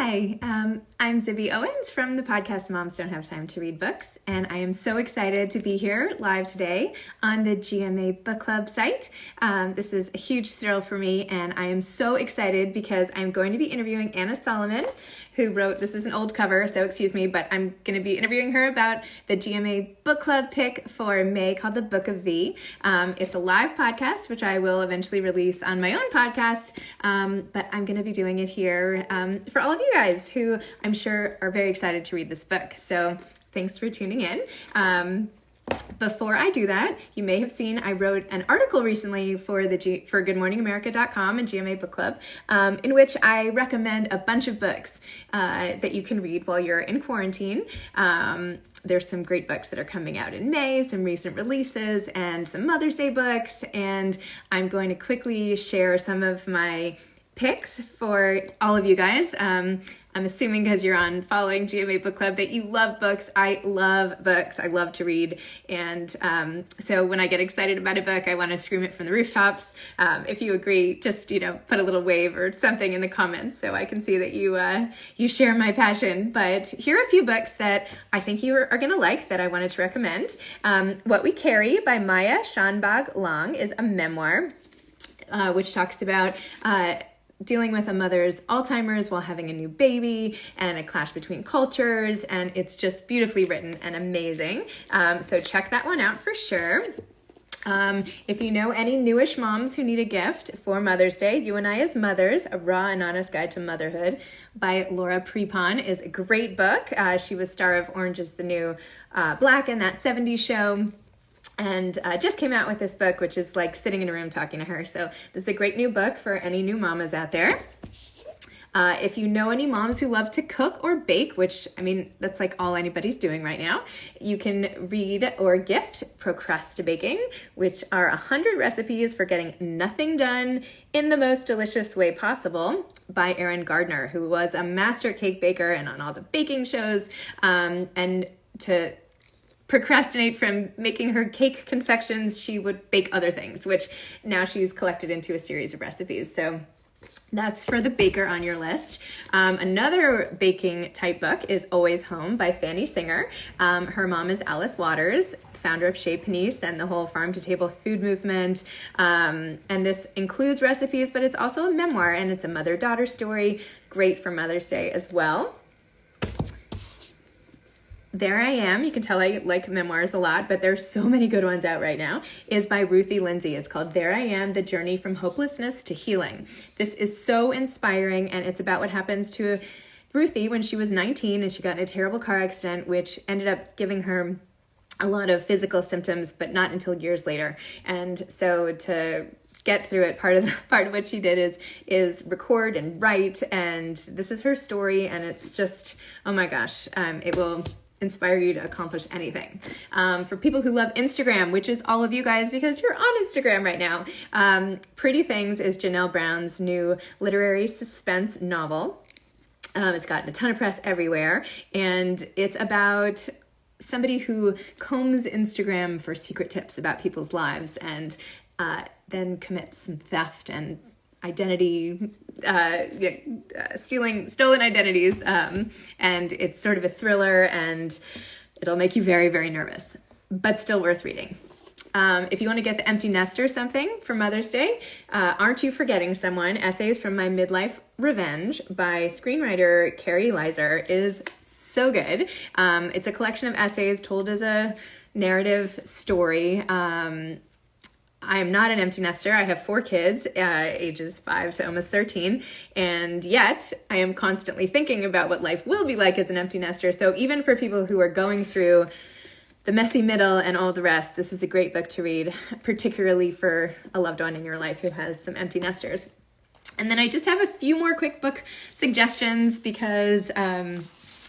Hi, I'm Zibby Owens from the podcast Moms Don't Have Time to Read Books, and I am so excited to be here live today on the GMA Book Club site. This is a huge thrill for me, and I am so excited because I'm going to be interviewing Anna Solomon, who wrote, this is an old cover, so excuse me, but I'm going to be interviewing her about the GMA Book Club pick for May called The Book of V. It's a live podcast, which I will eventually release on my own podcast, but I'm going to be doing it here for all of you guys who I'm sure are very excited to read this book. So thanks for tuning in. Before I do that, you may have seen I wrote an article recently for GoodMorningAmerica.com and GMA Book Club, in which I recommend a bunch of books that you can read while you're in quarantine. There's some great books that are coming out in May, some recent releases, and some Mother's Day books, and I'm going to quickly share some of my picks for all of you guys. I'm assuming because you're on following GMA Book Club that you love books. I love books. I love to read. And so when I get excited about a book, I want to scream it from the rooftops. If you agree, just, put a little wave or something in the comments so I can see that you share my passion. But here are a few books that I think you are going to like that I wanted to recommend. What We Carry by Maya Shanbag Long is a memoir, which talks about dealing with a mother's Alzheimer's while having a new baby and a clash between cultures, and it's just beautifully written and amazing. So check that one out for sure. If you know any newish moms who need a gift for Mother's Day, You and I as Mothers, A Raw and Honest Guide to Motherhood by Laura Prepon is a great book. She was star of Orange is the New Black and That 70s Show. And just came out with this book, which is like sitting in a room talking to her. So this is a great new book for any new mamas out there. If you know any moms who love to cook or bake, which, that's like all anybody's doing right now, you can read or gift Procrastinating, which are 100 recipes for getting nothing done in the most delicious way possible by Erin Gardner, who was a master cake baker and on all the baking shows, and to procrastinate from making her cake confections, she would bake other things, which now she's collected into a series of recipes. So that's for the baker on your list. Another baking type book is Always Home by Fanny Singer. Her mom is Alice Waters, founder of Chez Panisse and the whole farm-to-table food movement. And this includes recipes, but it's also a memoir, and it's a mother-daughter story, great for Mother's Day as well. There I Am, you can tell I like memoirs a lot, but there's so many good ones out right now, is by Ruthie Lindsay. It's called There I Am, The Journey from Hopelessness to Healing. This is so inspiring, and it's about what happens to Ruthie when she was 19 and she got in a terrible car accident, which ended up giving her a lot of physical symptoms, but not until years later. And so to get through it, part of what she did is record and write, and this is her story, and it's just, oh my gosh, it will inspire you to accomplish anything. For people who love Instagram, which is all of you guys because you're on Instagram right now, Pretty Things is Janelle Brown's new literary suspense novel. It's gotten a ton of press everywhere, and it's about somebody who combs Instagram for secret tips about people's lives and then commits some theft and identity, stolen identities, and it's sort of a thriller, and it'll make you very, very nervous, but still worth reading. If you want to get the empty nester something for Mother's Day, Aren't You Forgetting Someone? Essays from My Midlife Revenge by screenwriter Carrie Leiser is so good. It's a collection of essays told as a narrative story. I am not an empty nester. I have 4 kids, ages 5 to almost 13, and yet I am constantly thinking about what life will be like as an empty nester. So even for people who are going through the messy middle and all the rest, this is a great book to read, particularly for a loved one in your life who has some empty nesters. And then I just have a few more quick book suggestions because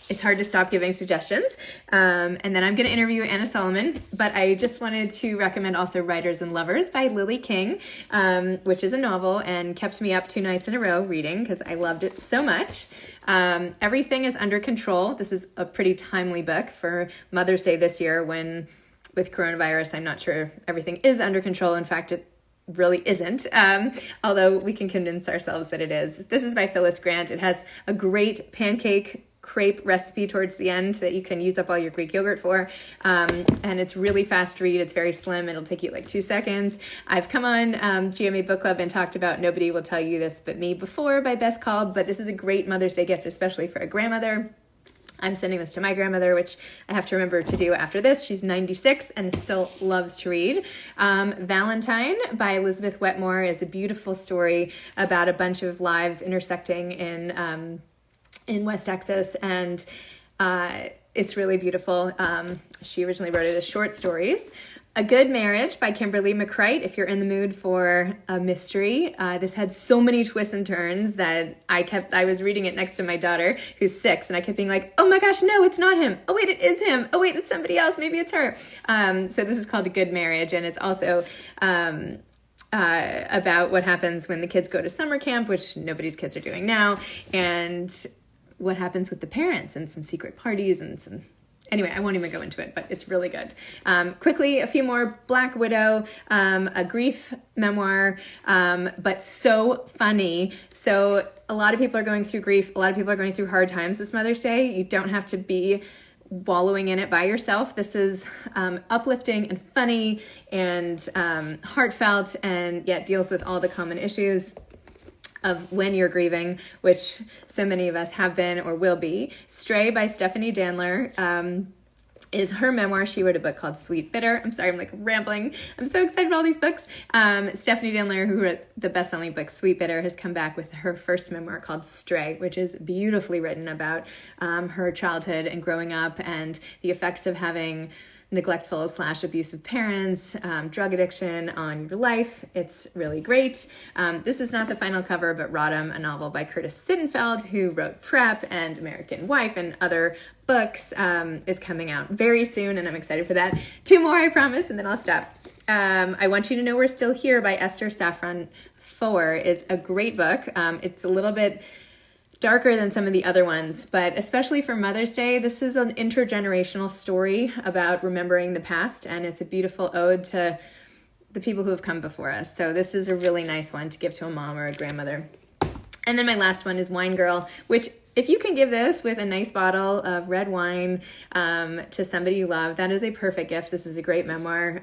it's hard to stop giving suggestions. And then I'm going to interview Anna Solomon, but I just wanted to recommend also Writers and Lovers by Lily King, which is a novel and kept me up 2 nights in a row reading because I loved it so much. Everything is Under Control. This is a pretty timely book for Mother's Day this year when with coronavirus, I'm not sure everything is under control. In fact, it really isn't, although we can convince ourselves that it is. This is by Phyllis Grant. It has a great pancake crepe recipe towards the end that you can use up all your Greek yogurt for. And it's really fast read. It's very slim. It'll take you like 2 seconds. I've come on GMA Book Club and talked about Nobody Will Tell You This But Me before by Bess Called, but this is a great Mother's Day gift, especially for a grandmother. I'm sending this to my grandmother, which I have to remember to do after this. She's 96 and still loves to read. Valentine by Elizabeth Wetmore is a beautiful story about a bunch of lives intersecting in West Texas, and it's really beautiful. She originally wrote it as short stories. A Good Marriage by Kimberly McCreight, if you're in the mood for a mystery. This had so many twists and turns that I was reading it next to my daughter, who's 6, and I kept being like, oh my gosh, no, it's not him. Oh wait, it is him. Oh wait, it's somebody else. Maybe it's her. So this is called A Good Marriage, and it's also about what happens when the kids go to summer camp, which nobody's kids are doing now, and what happens with the parents and some secret parties and some... Anyway, I won't even go into it, but it's really good. Quickly, a few more. Black Widow, a grief memoir, but so funny. So a lot of people are going through grief. A lot of people are going through hard times this Mother's Day. You don't have to be wallowing in it by yourself. This is uplifting and funny and heartfelt, and yet deals with all the common issues of when you're grieving, which so many of us have been or will be. Stray by Stephanie Danler is her memoir. She wrote a book called Sweet Bitter. I'm sorry, I'm like rambling. I'm so excited about all these books. Stephanie Danler, who wrote the best-selling book Sweet Bitter, has come back with her first memoir called Stray, which is beautifully written about her childhood and growing up and the effects of having neglectful/abusive parents, drug addiction on your life. It's really great. This is not the final cover, but Rodham, a novel by Curtis Sittenfeld, who wrote Prep and American Wife and other books, is coming out very soon, and I'm excited for that. 2 more, I promise, and then I'll stop. I Want You to Know We're Still Here by Esther Saffron Foer is a great book. It's a little bit darker than some of the other ones, but especially for Mother's Day, this is an intergenerational story about remembering the past, and it's a beautiful ode to the people who have come before us. So this is a really nice one to give to a mom or a grandmother. And then my last one is Wine Girl, which if you can give this with a nice bottle of red wine to somebody you love, that is a perfect gift. This is a great memoir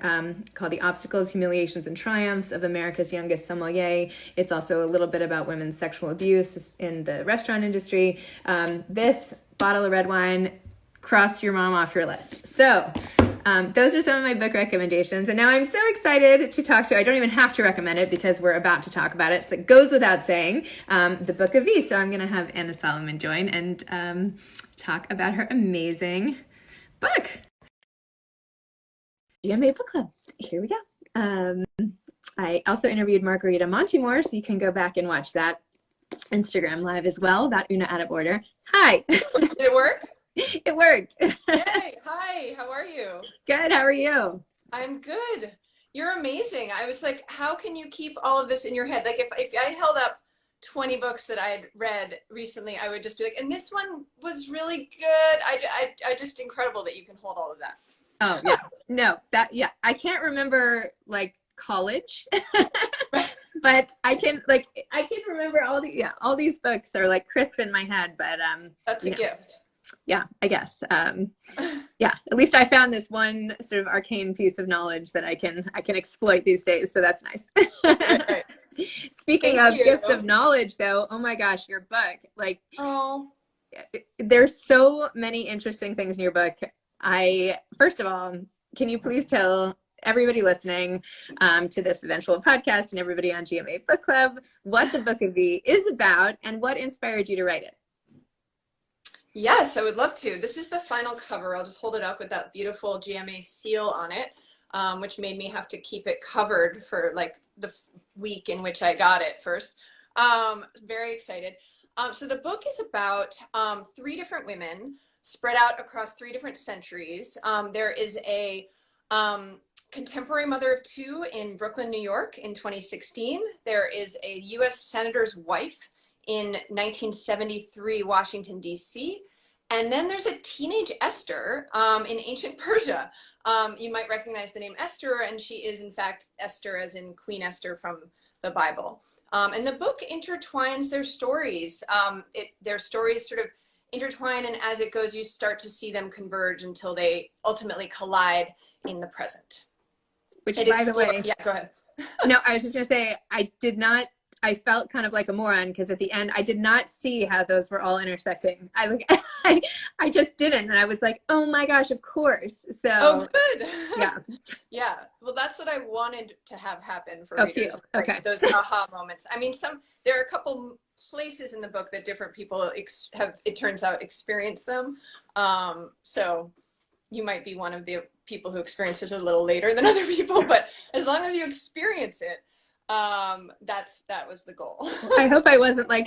called The Obstacles, Humiliations, and Triumphs of America's Youngest Sommelier. It's also a little bit about women's sexual abuse in the restaurant industry. This bottle of red wine crossed your mom off your list. So those are some of my book recommendations. And now I'm so excited to talk to, I don't even have to recommend it because we're about to talk about it. So it goes without saying, the Book of V. So I'm going to have Anna Solomon join and talk about her amazing book. GMA Book Club. Here we go. I also interviewed Margarita Montemore, so you can go back and watch that Instagram live as well about Una Out of Order. Hi. Did it work? It worked. Hey, hi, how are you? Good, how are you? I'm good. You're amazing. I was like, how can you keep all of this in your head? Like if I held up 20 books that I'd read recently, I would just be like, and this one was really good. I just incredible that you can hold all of that. Oh, yeah. No, yeah. I can't remember like college, but I can remember all these books are like crisp in my head, but that's a gift. Yeah, I guess. Yeah, at least I found this one sort of arcane piece of knowledge that I can exploit these days. So that's nice. Right. Speaking of gifts of knowledge, though, oh my gosh, your book! Like, there's so many interesting things in your book. First of all, can you please tell everybody listening to this eventual podcast and everybody on GMA Book Club what the Book of V is about and what inspired you to write it? Yes, I would love to. This is the final cover. I'll just hold it up with that beautiful GMA seal on it, which made me have to keep it covered for like the week in which I got it first. Very excited. So the book is about 3 different women spread out across 3 different centuries. There is a contemporary mother of 2 in Brooklyn, New York in 2016. There is a U.S. senator's wife in 1973 Washington, D.C., And then there's a teenage Esther in ancient Persia. You might recognize the name Esther, and she is in fact Esther, as in Queen Esther from the Bible. And the book intertwines their stories. Their stories sort of intertwine, and as it goes, you start to see them converge until they ultimately collide in the present. Which, by the way, yeah, go ahead. No, I was just going to say, I felt kind of like a moron because at the end I did not see how those were all intersecting. I just didn't. And I was like, oh my gosh, of course. So, oh, good. Yeah. Yeah. Well, that's what I wanted to have happen for readers. Few. Okay. Like, those aha moments. I mean, there are a couple places in the book that different people have, it turns out, experienced them. So you might be one of the people who experiences it a little later than other people, but as long as you experience it, that was the goal. I hope I wasn't like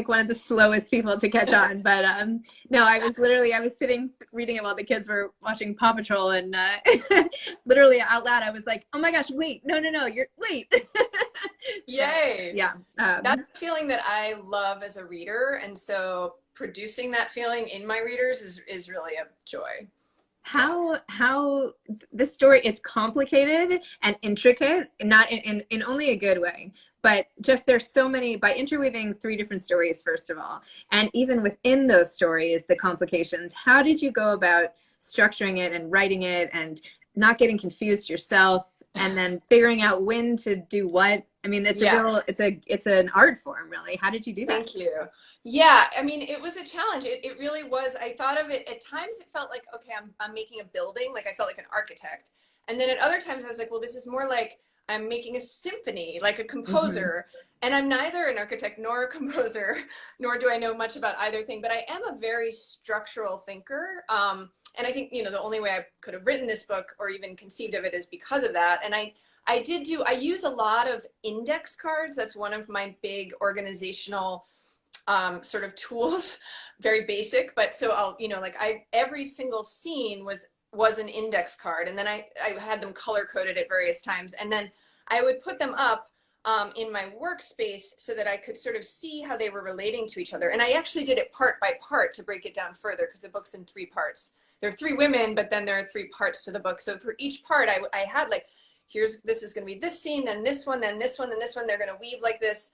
one of the slowest people to catch on, but no, I was sitting reading it while the kids were watching Paw Patrol, and literally out loud I was like, oh my gosh, wait, no, wait. Yay. Yeah. That's a feeling that I love as a reader, and so producing that feeling in my readers is really a joy. How this story, it's complicated and intricate, not in only a good way, but just there's so many, by interweaving 3 different stories, first of all, and even within those stories, the complications. How did you go about structuring it and writing it and not getting confused yourself, and then figuring out when to do what? I mean, it's it's an art form, really. How did you do that? Thank you. Yeah, I mean, it was a challenge. It really was. I thought of it, at times it felt like, okay, I'm making a building, like I felt like an architect. And then at other times I was like, well, this is more like I'm making a symphony, like a composer. Mm-hmm. And I'm neither an architect nor a composer, nor do I know much about either thing, but I am a very structural thinker. And I think, the only way I could have written this book or even conceived of it is because of that. And I use a lot of index cards. That's one of my big organizational sort of tools, very basic, but so I'll, every single scene was an index card, and then I had them color coded at various times, and then I would put them up in my workspace so that I could sort of see how they were relating to each other. And I actually did it part by part to break it down further, because the book's in 3 parts. There are 3 women, but then there are 3 parts to the book. So for each part, I had like, this is going to be this scene, then this one, then this one, then this one. They're going to weave like this.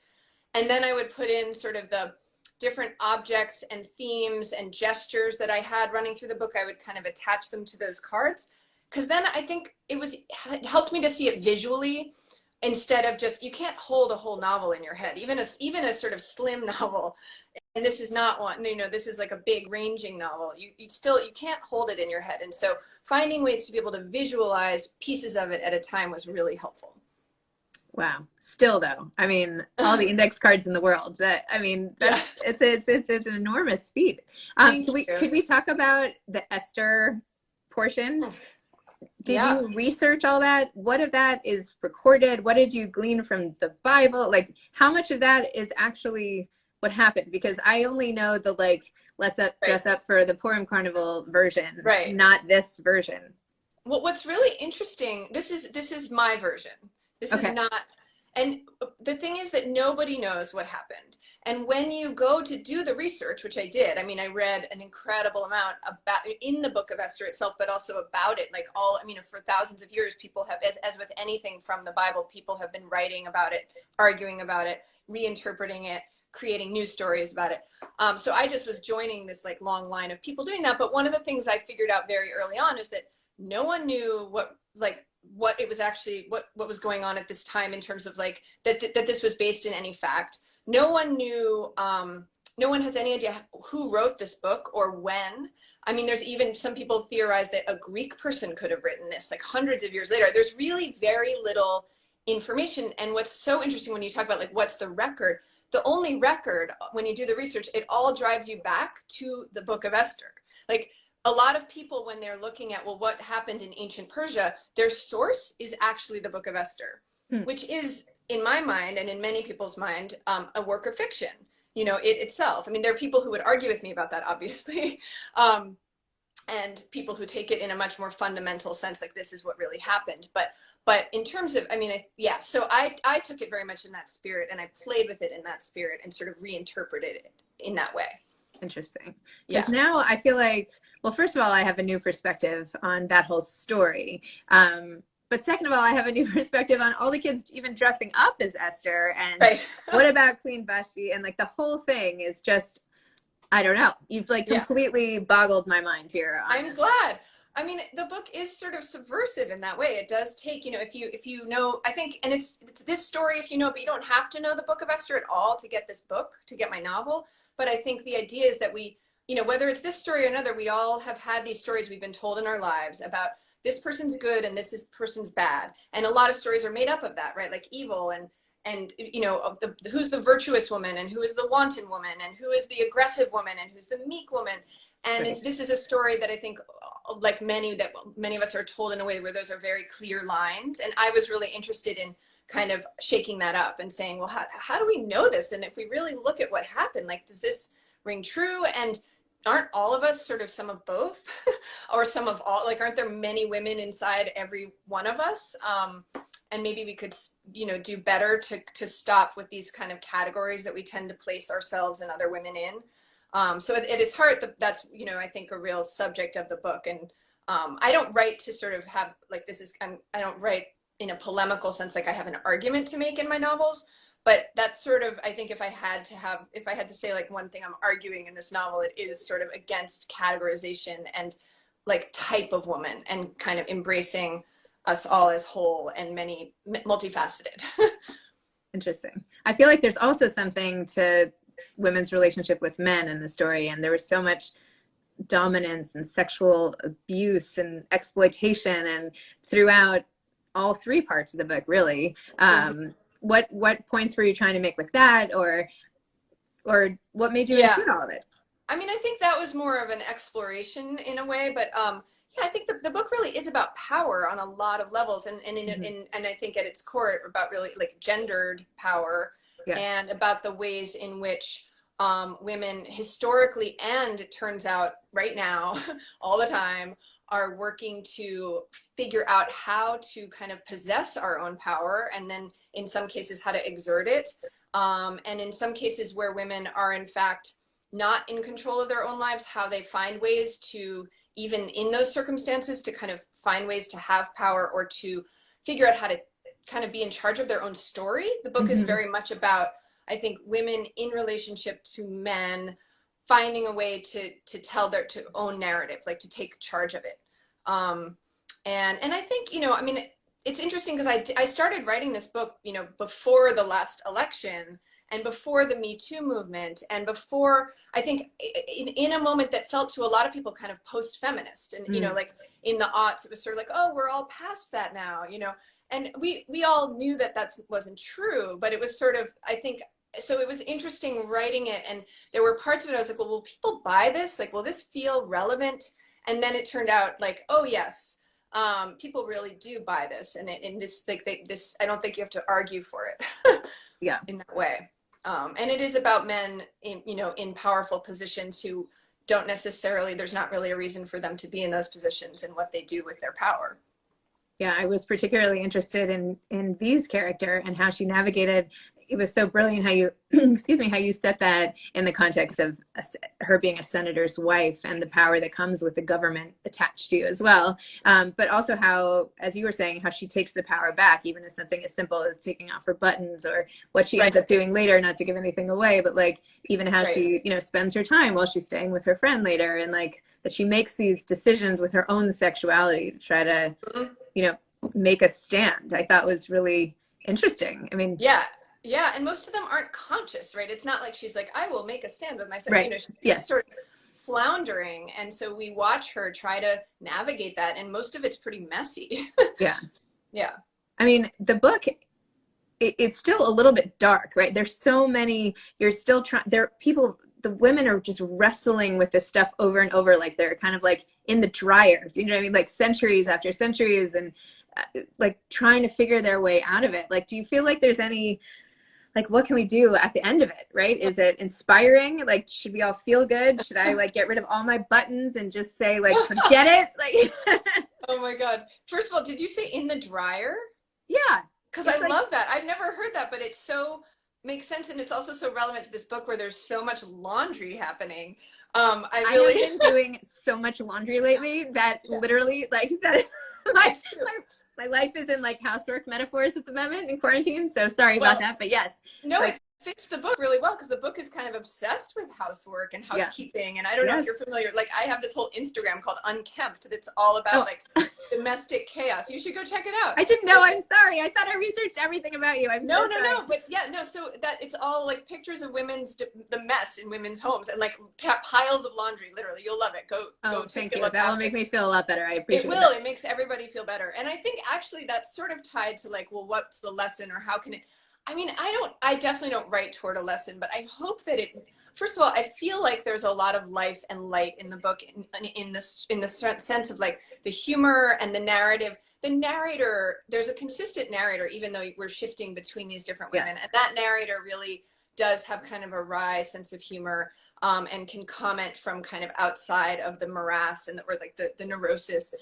And then I would put in sort of the different objects and themes and gestures that I had running through the book. I would kind of attach them to those cards, because then I think it helped me to see it visually, instead of just, you can't hold a whole novel in your head, even a sort of slim novel. And this is not one, this is like a big ranging novel. You can't hold it in your head. And so finding ways to be able to visualize pieces of it at a time was really helpful. Wow. Still though, I mean, all the index cards in the world, it's an enormous feat. Could we talk about the Esther portion? Did you research all that? What of that is recorded? What did you glean from the Bible? Like, how much of that is actually what happened? Because I only know the dress up for the Purim Carnival version, right? Not this version. Well, what's really interesting, this is my version. This is not, and the thing is that nobody knows what happened. And when you go to do the research, which I did, I mean, I read an incredible amount about in the Book of Esther itself, but also about it, for thousands of years, people have, as with anything from the Bible, people have been writing about it, arguing about it, reinterpreting it, creating new stories about it. So I just was joining this long line of people doing that. But one of the things I figured out very early on is that no one knew what it was actually, what was going on at this time, in terms of that this was based in any fact. No one knew, no one has any idea who wrote this book or when. I mean, there's even some people theorize that a Greek person could have written this hundreds of years later. There's really very little information. And what's so interesting when you talk about what's the record, the only record when you do the research, it all drives you back to the Book of Esther. A lot of people, when they're looking at, what happened in ancient Persia, their source is actually the Book of Esther, which is, in my mind and in many people's mind, a work of fiction, it itself. I mean, there are people who would argue with me about that, obviously, and people who take it in a much more fundamental sense, this is what really happened. But in terms of, so I took it very much in that spirit, and I played with it in that spirit and sort of reinterpreted it in that way. Interesting. Because Yeah. now I feel like, well, first of all, I have a new perspective on that whole story. But second of all, I have a new perspective on all the kids even dressing up as Esther. And Right. what about Queen Vashti? And like the whole thing is just, I don't know. You've like Yeah. completely boggled my mind here on I'm this. glad. I mean, the book is sort of subversive in that way. It does take, if you know, I think, and it's this story if you know, but you don't have to know the Book of Esther at all to get this book, to get my novel. But I think the idea is that we, whether it's this story or another, we all have had these stories we've been told in our lives about this person's good and this is person's bad. And a lot of stories are made up of that, right? Like evil and of who's the virtuous woman and who is the wanton woman and who is the aggressive woman and who's the meek woman. And Right. this is a story that I think, like many of us are told in a way where those are very clear lines. And I was really interested in kind of shaking that up and saying, well, how do we know this? And if we really look at what happened, like, does this ring true? And aren't all of us sort of some of both or some of all? Like, aren't there many women inside every one of us? And maybe we could, do better to stop with these kind of categories that we tend to place ourselves and other women in. So at its heart, that's, I think a real subject of the book. And I don't write to sort of have like, I don't write in a polemical sense, like I have an argument to make in my novels, but that's sort of, I think if I had to say like one thing I'm arguing in this novel, it is sort of against categorization and like type of woman and kind of embracing us all as whole and many multifaceted. Interesting. I feel like there's also something to women's relationship with men in the story, and there was so much dominance and sexual abuse and exploitation and throughout all three parts of the book, really. What points were you trying to make with that, or what made you Yeah. include all of it? I mean, I think that was more of an exploration in a way, but yeah, I think the book really is about power on a lot of levels, and I think at its core about really like gendered power, Yeah. and about the ways in which women historically and it turns out right now all the time are working to figure out how to kind of possess our own power, and then in some cases how to exert it, and in some cases where women are in fact not in control of their own lives, how they find ways to, even in those circumstances, to kind of find ways to have power or to figure out how to kind of be in charge of their own story. The book is very much about, I think, women in relationship to men finding a way to tell their to own narrative, like to take charge of it. And I think, I mean, it's interesting because I started writing this book, before the last election and before the Me Too movement, and before, I think, in a moment that felt to a lot of people kind of post-feminist. And, like in the aughts, it was sort of like, oh, we're all past that now, and we all knew that wasn't true, but it was sort of, I think, so it was interesting writing it. And there were parts of it I was like, well, will people buy this? Like, will this feel relevant? And then it turned out like, oh, yes. People really do buy this, and this, like, this, I don't think you have to argue for it. Yeah. In that way. And it is about men in powerful positions who don't necessarily, there's not really a reason for them to be in those positions and what they do with their power. Yeah, I was particularly interested in V's character and how she navigated. It was so brilliant how you, excuse me, how you set that in the context of her being a senator's wife and the power that comes with the government attached to you as well. But also how, as you were saying, how she takes the power back, even as something as simple as taking off her buttons, or what she ends up doing later, not to give anything away, but like even how she, spends her time while she's staying with her friend later, and like that she makes these decisions with her own sexuality to try to, make a stand. I thought was really interesting. I mean, yeah, and most of them aren't conscious, right? It's not like she's like, I will make a stand with myself. Right. She's sort of floundering, and so we watch her try to navigate that, and most of it's pretty messy. Yeah. Yeah. I mean, the book, it's still a little bit dark, right? There's so many, you're still trying, the women are just wrestling with this stuff over and over, like they're kind of like in the dryer. Do you know what I mean? Like centuries after centuries, and like trying to figure their way out of it. Like, do you feel like there's any, like, what can we do at the end of it, right? Is it inspiring? Like, should we all feel good? Should I like get rid of all my buttons and just say like, forget it? Like, oh my God. First of all, did you say in the dryer? Yeah. Because I love that. I've never heard that, but it's so makes sense, and it's also so relevant to this book where there's so much laundry happening. I have been doing so much laundry lately that literally, like, that my life is in like housework metaphors at the moment in quarantine. So sorry about that, but yes. No, like, it fits the book really well because the book is kind of obsessed with housework and housekeeping. And I don't know if you're familiar, like I have this whole Instagram called Unkempt that's all about like domestic chaos. You should go check it out. I didn't know. I'm sorry. I thought I researched everything about you. I'm so sorry. No. But yeah, no. So that it's all like pictures of the mess in women's homes and like piles of laundry. Literally, you'll love it. Go thank you. That will make me feel a lot better. I appreciate it. It will. It makes everybody feel better. And I think actually that's sort of tied to like, well, what's the lesson or how can it? I mean, I definitely don't write toward a lesson, but I hope that first of all, I feel like there's a lot of life and light in the book in the sense of like the humor and the narrative. The narrator, there's a consistent narrator, even though we're shifting between these different women. And that narrator really does have kind of a wry sense of humor, and can comment from kind of outside of the morass or like the neurosis.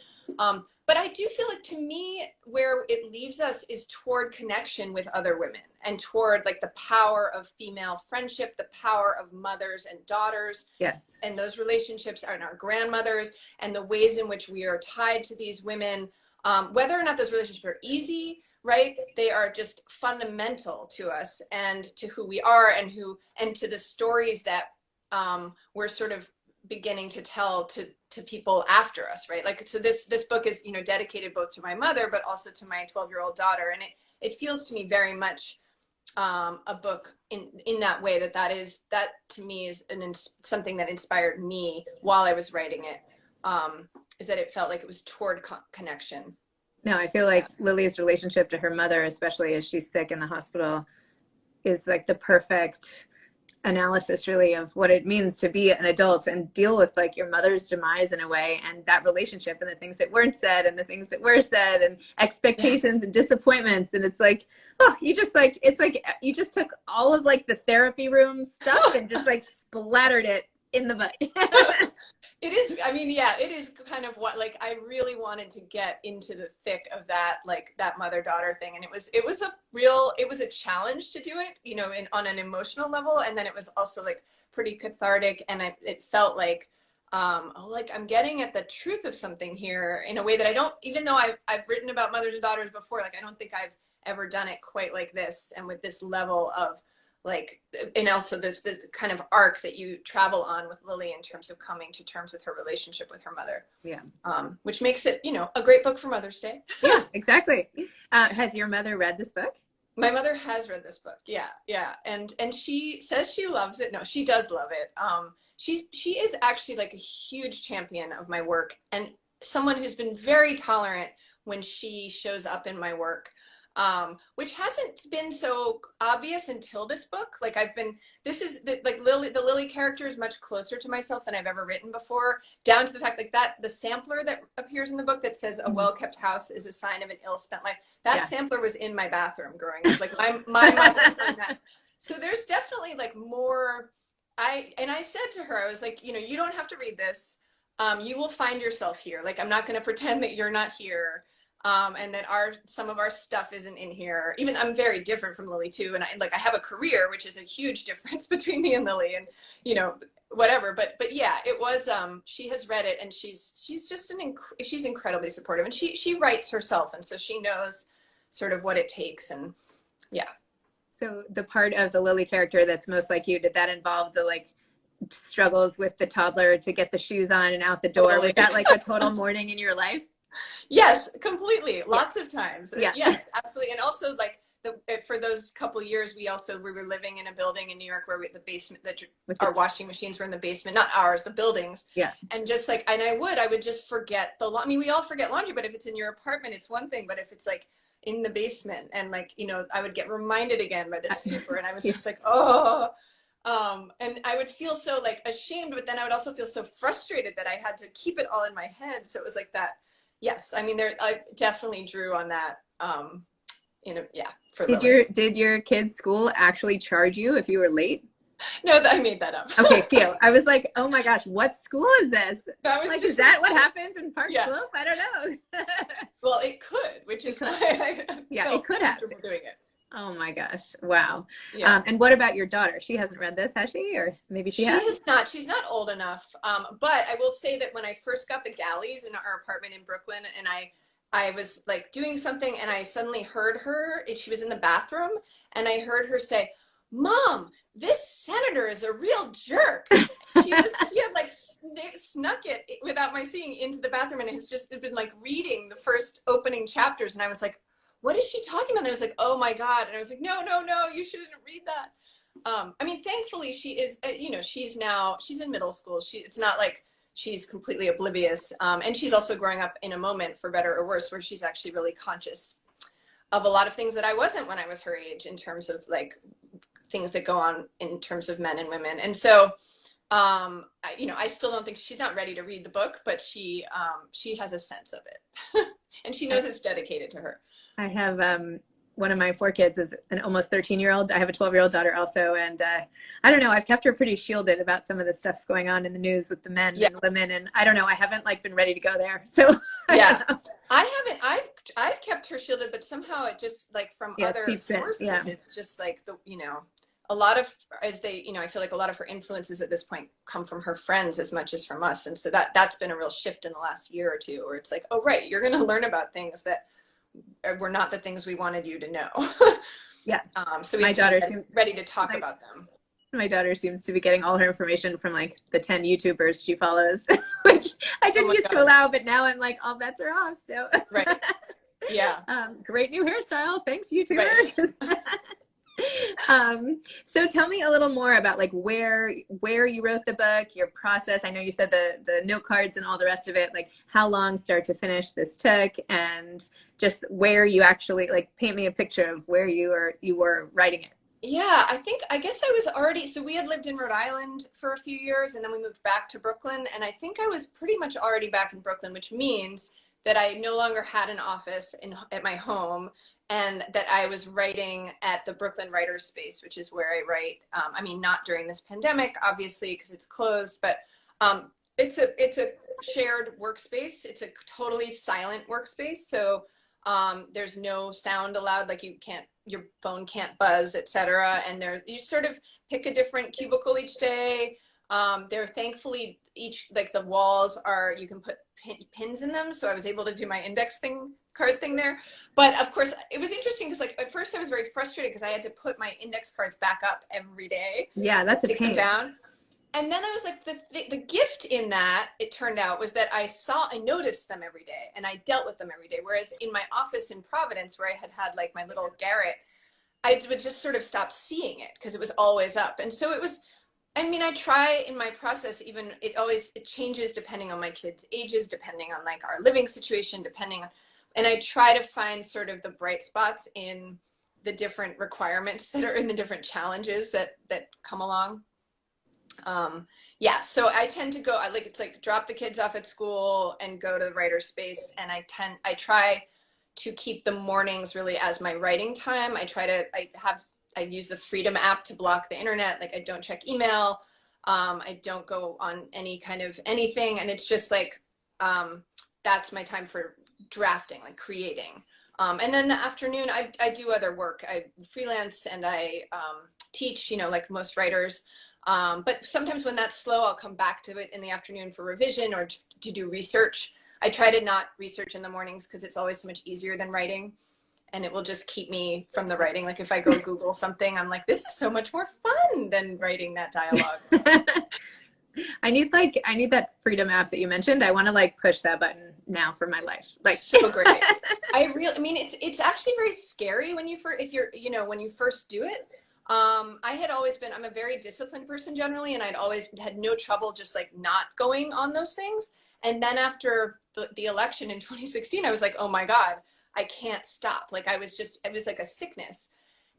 But I do feel like, to me, where it leaves us is toward connection with other women and toward like the power of female friendship, the power of mothers and daughters. Yes. And those relationships and our grandmothers and the ways in which we are tied to these women, whether or not those relationships are easy, right? They are just fundamental to us and to who we are and to the stories that we're sort of beginning to tell to people after us, right? Like, so this book is, you know, dedicated both to my mother, but also to my 12-year-old daughter. And it feels to me very much a book in that way that to me is something that inspired me while I was writing it, is that it felt like it was toward connection. No, I feel like Lily's relationship to her mother, especially as she's sick in the hospital, is like the perfect analysis really of what it means to be an adult and deal with like your mother's demise in a way, and that relationship and the things that weren't said and the things that were said and expectations and disappointments. And it's like, oh, it's like you just took all of like the therapy room stuff and just like splattered it in the butt. It is, I mean, yeah, it is kind of what, like, I really wanted to get into the thick of that, like that mother-daughter thing. And it was a challenge to do it, you know, on an emotional level. And then it was also like pretty cathartic. And it felt like, like I'm getting at the truth of something here in a way that I don't, even though I've written about mothers and daughters before, like, I don't think I've ever done it quite like this. And with this level of, like, and also there's this kind of arc that you travel on with Lily in terms of coming to terms with her relationship with her mother. Yeah. Which makes it, you know, a great book for Mother's Day. Yeah, exactly. Has your mother read this book? My mother has read this book. Yeah. And she says she loves it. No, she does love it. She is actually like a huge champion of my work and someone who's been very tolerant when she shows up in my work. Which hasn't been so obvious until this book. Like the Lily character is much closer to myself than I've ever written before, down to the fact like that the sampler that appears in the book that says a well-kept house is a sign of an ill-spent life. That sampler was in my bathroom growing up. Like my mother did that. So there's definitely like more. I said to her, I was like, you know, you don't have to read this. You will find yourself here. Like, I'm not going to pretend that you're not here. And that some of our stuff isn't in here. Even I'm very different from Lily too, and I have a career, which is a huge difference between me and Lily, and you know, whatever. But yeah, it was. She has read it, and she's just she's incredibly supportive, and she writes herself, and so she knows sort of what it takes, and yeah. So the part of the Lily character that's most like you, did that involve the like struggles with the toddler to get the shoes on and out the door? Was that like a total morning in your life? Yes, completely. Lots of times. Yeah. Yes, absolutely. And also like for those couple years, we were living in a building in New York where the basement, our washing machines were in the basement, not ours, the buildings. Yeah. And just like, and I would just forget I mean, we all forget laundry, but if it's in your apartment, it's one thing, but if it's like in the basement and like, you know, I would get reminded again by the super and I was just like, oh, and I would feel so like ashamed, but then I would also feel so frustrated that I had to keep it all in my head. So it was like that. Yes, I mean, I definitely drew on that. For did your kids' school actually charge you if you were late? No, I made that up. Okay, phew. I was like, oh my gosh, what school is this? Is that what happens in Park Slope? I don't know. Well, it could, which is why I it could have doing it. Oh my gosh. Wow. Yeah. And what about your daughter? She hasn't read this, has she? Or maybe she She has? has not. She's not old enough. But I will say that when I first got the galleys in our apartment in Brooklyn, and I was like doing something, and I suddenly heard her. She was in the bathroom, and I heard her say, "Mom, this senator is a real jerk." She had like snuck it without my seeing into the bathroom, and has just been like reading the first opening chapters, and I was like, "What is she talking about?" And I was like, "Oh my God!" And I was like, "No, no, no! You shouldn't read that." I mean, thankfully she is, she's in middle school. It's not like she's completely oblivious. And she's also growing up in a moment, for better or worse, where she's actually really conscious of a lot of things that I wasn't when I was her age, in terms of like things that go on in terms of men and women. And so, I still don't think she's not ready to read the book, but she has a sense of it, and she knows it's dedicated to her. I have one of my four kids is an almost 13-year-old. I have a 12-year-old daughter also. And I don't know, I've kept her pretty shielded about some of the stuff going on in the news with the men Yeah. and women. And I don't know, I haven't like been ready to go there. So I Yeah. don't know. I haven't. I've kept her shielded, but somehow it just, like, from Yeah, it other seeps in. Yeah. sources, it's just like a lot of, I feel like a lot of her influences at this point come from her friends as much as from us, and so that's been a real shift in the last year or two, where it's like, oh right, you're going to learn about things that were not the things we wanted you to know. Yeah. So we My have to be daughter ready, seems ready to talk like about them. my daughter seems to be getting all her information from like the 10 YouTubers she follows, which I Oh didn't my used to God. allow, but now I'm like, all bets are off. So Right. Yeah. great new hairstyle. Thanks, Right. YouTubers. So tell me a little more about like where you wrote the book, your process. I know you said the note cards and all the rest of it, like how long start to finish this took, and just where you actually like paint me a picture of where you were writing it. Yeah, I guess I was already, so we had lived in Rhode Island for a few years, and then we moved back to Brooklyn, and I think I was pretty much already back in Brooklyn, which means that I no longer had an office at my home, and that I was writing at the Brooklyn Writers Space, which is where I write. I mean, not during this pandemic, obviously, because it's closed, but it's a shared workspace. It's a totally silent workspace, so there's no sound allowed, like your phone can't buzz, etc. And you sort of pick a different cubicle each day. They're thankfully each, like, the walls are, you can put pins in them, so I was able to do my card thing there. But of course it was interesting because, like, at first I was very frustrated because I had to put my index cards back up every day, Yeah, that's a take them pain. down. And then I was like, the gift in that, it turned out, was that I noticed them every day, and I dealt with them every day. Whereas in my office in Providence, where I had like my little garret, I would just sort of stop seeing it because it was always up. And so it was, I mean, I try in my process, even it changes depending on my kids' ages, depending on like our living situation, and I try to find sort of the bright spots in the different requirements that are in the different challenges that come along. Yeah, so I tend to go, it's like drop the kids off at school and go to the writer space. And I try to keep the mornings really as my writing time. I use the Freedom app to block the internet. Like, I don't check email. I don't go on any kind of anything. And it's just like, that's my time for drafting, like creating. And then the afternoon, I do other work. I freelance, and I teach, like most writers. But sometimes when that's slow, I'll come back to it in the afternoon for revision or to do research. I try to not research in the mornings because it's always so much easier than writing, and it will just keep me from the writing. Like, if I go Google something, I'm like, this is so much more fun than writing that dialogue. I need that Freedom app that you mentioned. I want to like push that button now for my life. Like So great. I mean, it's actually very scary when when you first do it. I'm a very disciplined person generally, and I'd always had no trouble just like not going on those things. And then after the election in 2016, I was like, oh my God, I can't stop. Like, it was like a sickness.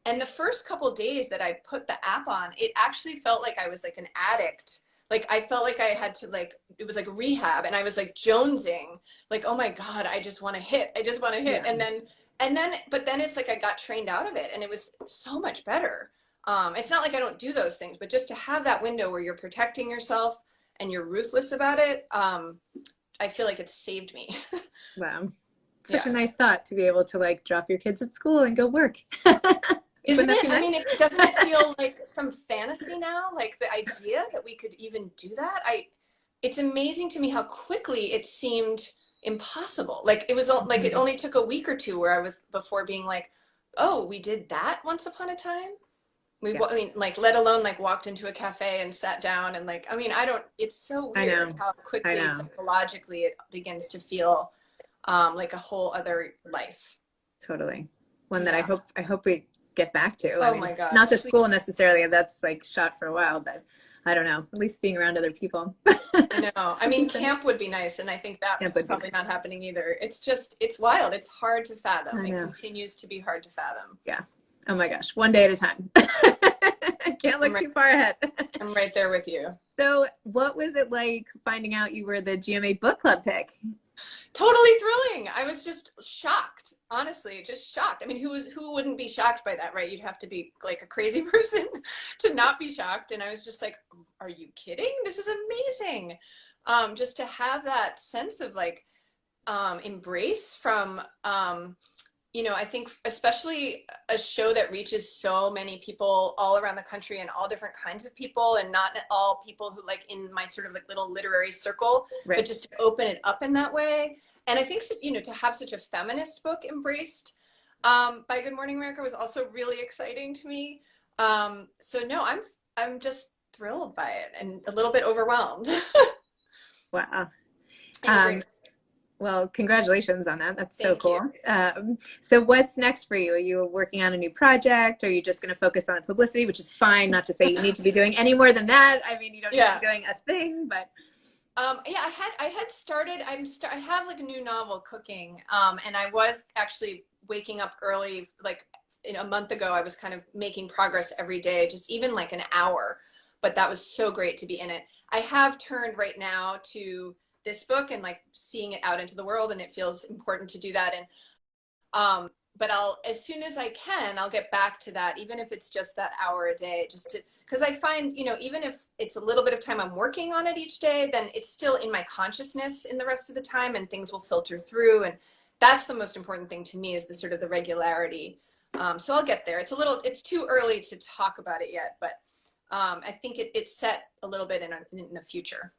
And the first couple days that I put the app on, it actually felt like I was like an addict. Like, I felt like I had to, like, it was like rehab, and I was like jonesing, like, oh my God, I just want to hit. I just want to hit. yeah. But then it's like I got trained out of it, and it was so much better. It's not like I don't do those things, but just to have that window where you're protecting yourself and you're ruthless about it, I feel like it's saved me. Wow. Such Yeah. a nice thought to be able to like drop your kids at school and go work. Isn't that it? too I much? mean, doesn't it feel like some fantasy now? Like the idea that we could even do that? It's amazing to me how quickly it seemed impossible. Like it was like it Mhm. only took a week or two where I was before being like, oh, we did that once upon a time. Yeah, I mean, like, let alone like walked into a cafe and sat down and like, I mean, I don't, it's so I weird know. how I quickly know. psychologically it begins to feel like a whole other life. Totally. One that Yeah. I hope we get back to. I Oh mean, my not the gosh. school necessarily, that's like shot for a while, but I don't know. At least being around other people I know. I would be mean, so camp would be nice, and I think camp that's would be probably not nice. happening either. It's just, it's wild. It's hard to fathom. I It know. continues to be hard to fathom. Yeah. Oh my gosh. One day at a time. I can't I'm look right, too far ahead. I'm right there with you. So, what was it like finding out you were the GMA Book Club pick? Totally thrilling. I was just shocked, honestly, just shocked. I mean, who wouldn't be shocked by that, right? You'd have to be like a crazy person to not be shocked. And I was just like, are you kidding? This is amazing. Just to have that sense of like embrace from I think especially a show that reaches so many people all around the country and all different kinds of people and not all people who like in my sort of like little literary circle, but Right. just to open it up in that way. And I think, to have such a feminist book embraced by Good Morning America was also really exciting to me. So no, I'm just thrilled by it and a little bit overwhelmed Wow. and Um, great. well, congratulations on that. That's so Thank you. cool. So what's next for you? Are you working on a new project? Or are you just going to focus on the publicity, which is fine, not to say you need to be doing any more than that. I mean, you don't need to Yeah. be doing a thing, but Yeah, I had started. I have like a new novel cooking, and I was actually waking up early, like in a month ago. I was kind of making progress every day, just even like an hour. But that was so great to be in it. I have turned right now to this book and like seeing it out into the world, and it feels important to do that. And but I'll, as soon as I can, I'll get back to that, even if it's just that hour a day, just to, because I find, even if it's a little bit of time I'm working on it each day, then it's still in my consciousness in the rest of the time and things will filter through. And that's the most important thing to me is the sort of the regularity. So I'll get there. It's too early to talk about it yet, but I think it's set a little bit in the future.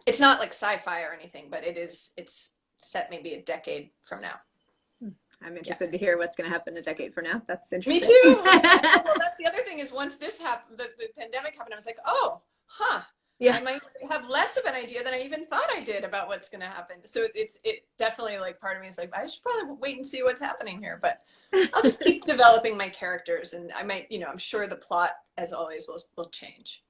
It's not like sci-fi or anything, but it's set maybe a decade from now. I'm Yeah. interested to hear what's going to happen a decade from now. That's Me interesting. too. Well, that's the other thing is once this happened, the pandemic happened, I was like, oh, huh. Yeah. I might have less of an idea than I even thought I did about what's going to happen. So it definitely like part of me is like, I should probably wait and see what's happening here, but I'll just keep developing my characters and I might, I'm sure the plot as always will change.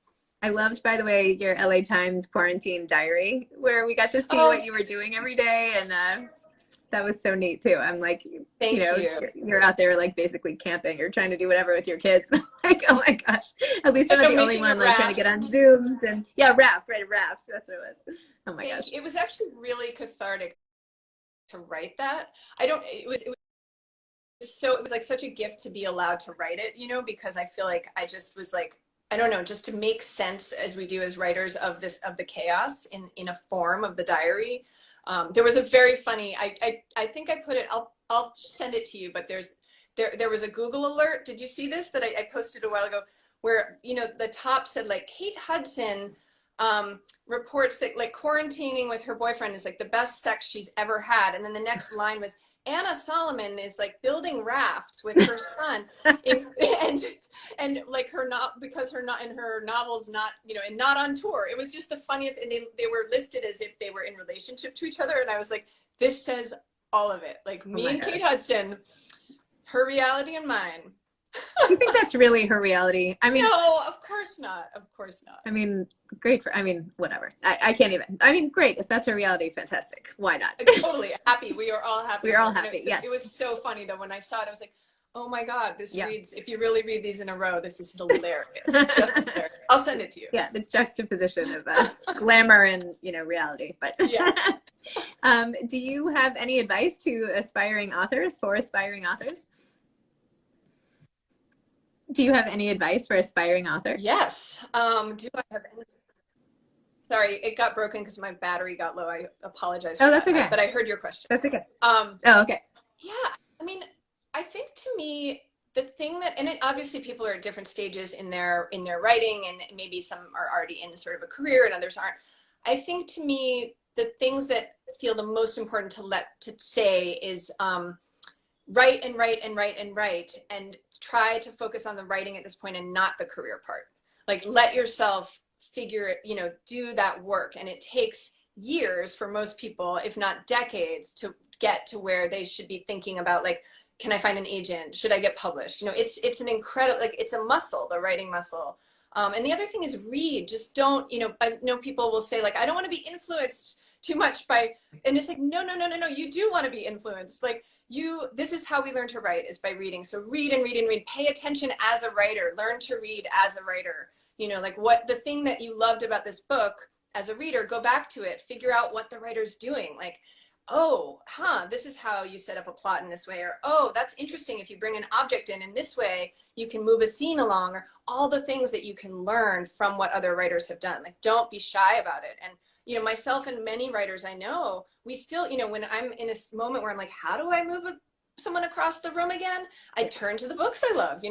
I loved, by the way, your LA Times quarantine diary, where we got to see Oh, what you were doing every day, and that was so neat too. I'm like, thank you. you're out there like basically camping. You're trying to do whatever with your kids. I'm like, oh my gosh, at least I'm not So the only making a one like trying to get raft. on Zooms and yeah, raft. That's what it was. Oh my gosh. It was actually really cathartic to write that. I don't, it was like such a gift to be allowed to write it, because I feel like I just was like, I don't know, just to make sense as we do as writers of the chaos in a form of the diary. There was a very funny, I think I put it, I'll send it to you, but there was a Google alert. Did you see this that I posted a while ago where, the top said like Kate Hudson reports that like quarantining with her boyfriend is like the best sex she's ever had. And then the next line was Anna Solomon is like building rafts with her son and like her not because her not in her novels not and not on tour. It was just the funniest and they were listed as if they were in relationship to each other and I was like, this says all of it. Like Oh me my and gosh. Kate Hudson, her reality and mine. Do you think that's really her reality? I mean, No, of course not. Of course not. I mean, great for. I mean, whatever. I can't even. I mean, great if that's her reality. Fantastic. Why not? Totally happy. We are all happy. We are all happy. Yes. It was so funny though when I saw it. I was like, "Oh my God, this Yeah. reads. If you really read these in a row, this is hilarious. Just hilarious." I'll send it to you. Yeah, the juxtaposition of glamour and reality. But Yeah. do you have any advice to aspiring authors for aspiring authors? Do you have any advice for aspiring authors? Yes. Do I have any? Sorry, it got broken because my battery got low. I apologize for Oh, that's that. okay. But I heard your question. That's okay. Um, Oh, okay. yeah. I mean, I think to me the thing that, and it, obviously people are at different stages in their writing, and maybe some are already in sort of a career and others aren't. I think to me, the things that feel the most important to say is write and write and write and write, and try to focus on the writing at this point and not the career part. Like let yourself figure it, do that work. And it takes years for most people, if not decades, to get to where they should be thinking about, like, can I find an agent? Should I get published? It's an incredible, like, it's a muscle, the writing muscle. And the other thing is read. Just don't, I know people will say, like, I don't want to be influenced too much by, and it's like, no, you do want to be influenced. Like, this is how we learn to write, is by reading. So read and read and read. Pay attention as a writer. Learn to read as a writer. Like what the thing that you loved about this book as a reader, go back to it. Figure out what the writer's doing. Like, oh, this is how you set up a plot in this way. Or, oh, that's interesting. If you bring an object in this way, you can move a scene along. Or all the things that you can learn from what other writers have done. Like, don't be shy about it. And myself and many writers I know, we still, when I'm in a moment where I'm like, how do I move someone across the room again? I turn to the books I love,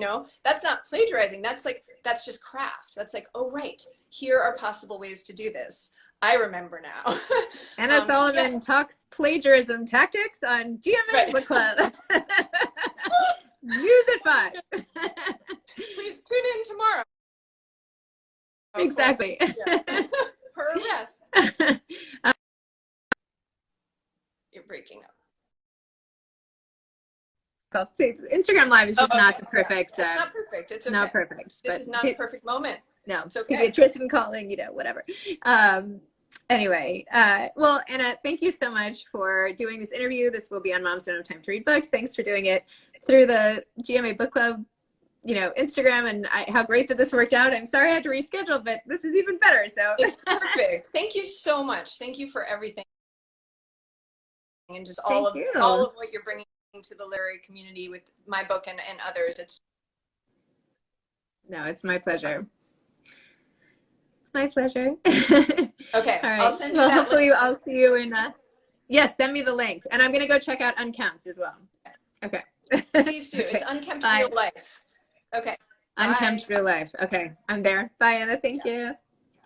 That's not plagiarizing. That's just craft. That's like, oh, right, here are possible ways to do this. I remember now. Anna Sullivan talks plagiarism tactics on GMA Book Club. Use it fun. Please tune in tomorrow. Exactly. Her arrest. You're breaking up. Cool. See, Instagram Live is just not the perfect. It's not perfect. It's okay. Not perfect. This is not a perfect moment. No, it's okay. Pediatrician calling, whatever. Anyway, well, Anna, thank you so much for doing this interview. This will be on Moms Don't Have Time to Read Books. Thanks for doing it through the GMA Book Club, Instagram, and how great that this worked out. I'm sorry I had to reschedule, but this is even better. So it's perfect. Thank you so much. Thank you for everything, and just all of what you're bringing to the literary community with my book and others. It's my pleasure. It's my pleasure. Okay. All right. I'll send you well, that hopefully link. I'll see you in yes, send me the link. And I'm going to go check out Unkempt as well. Okay. Please do. Okay. It's Unkempt Real Life. Okay. Unkempt Real Life. Okay. I'm there. Bye, Anna. Thank you.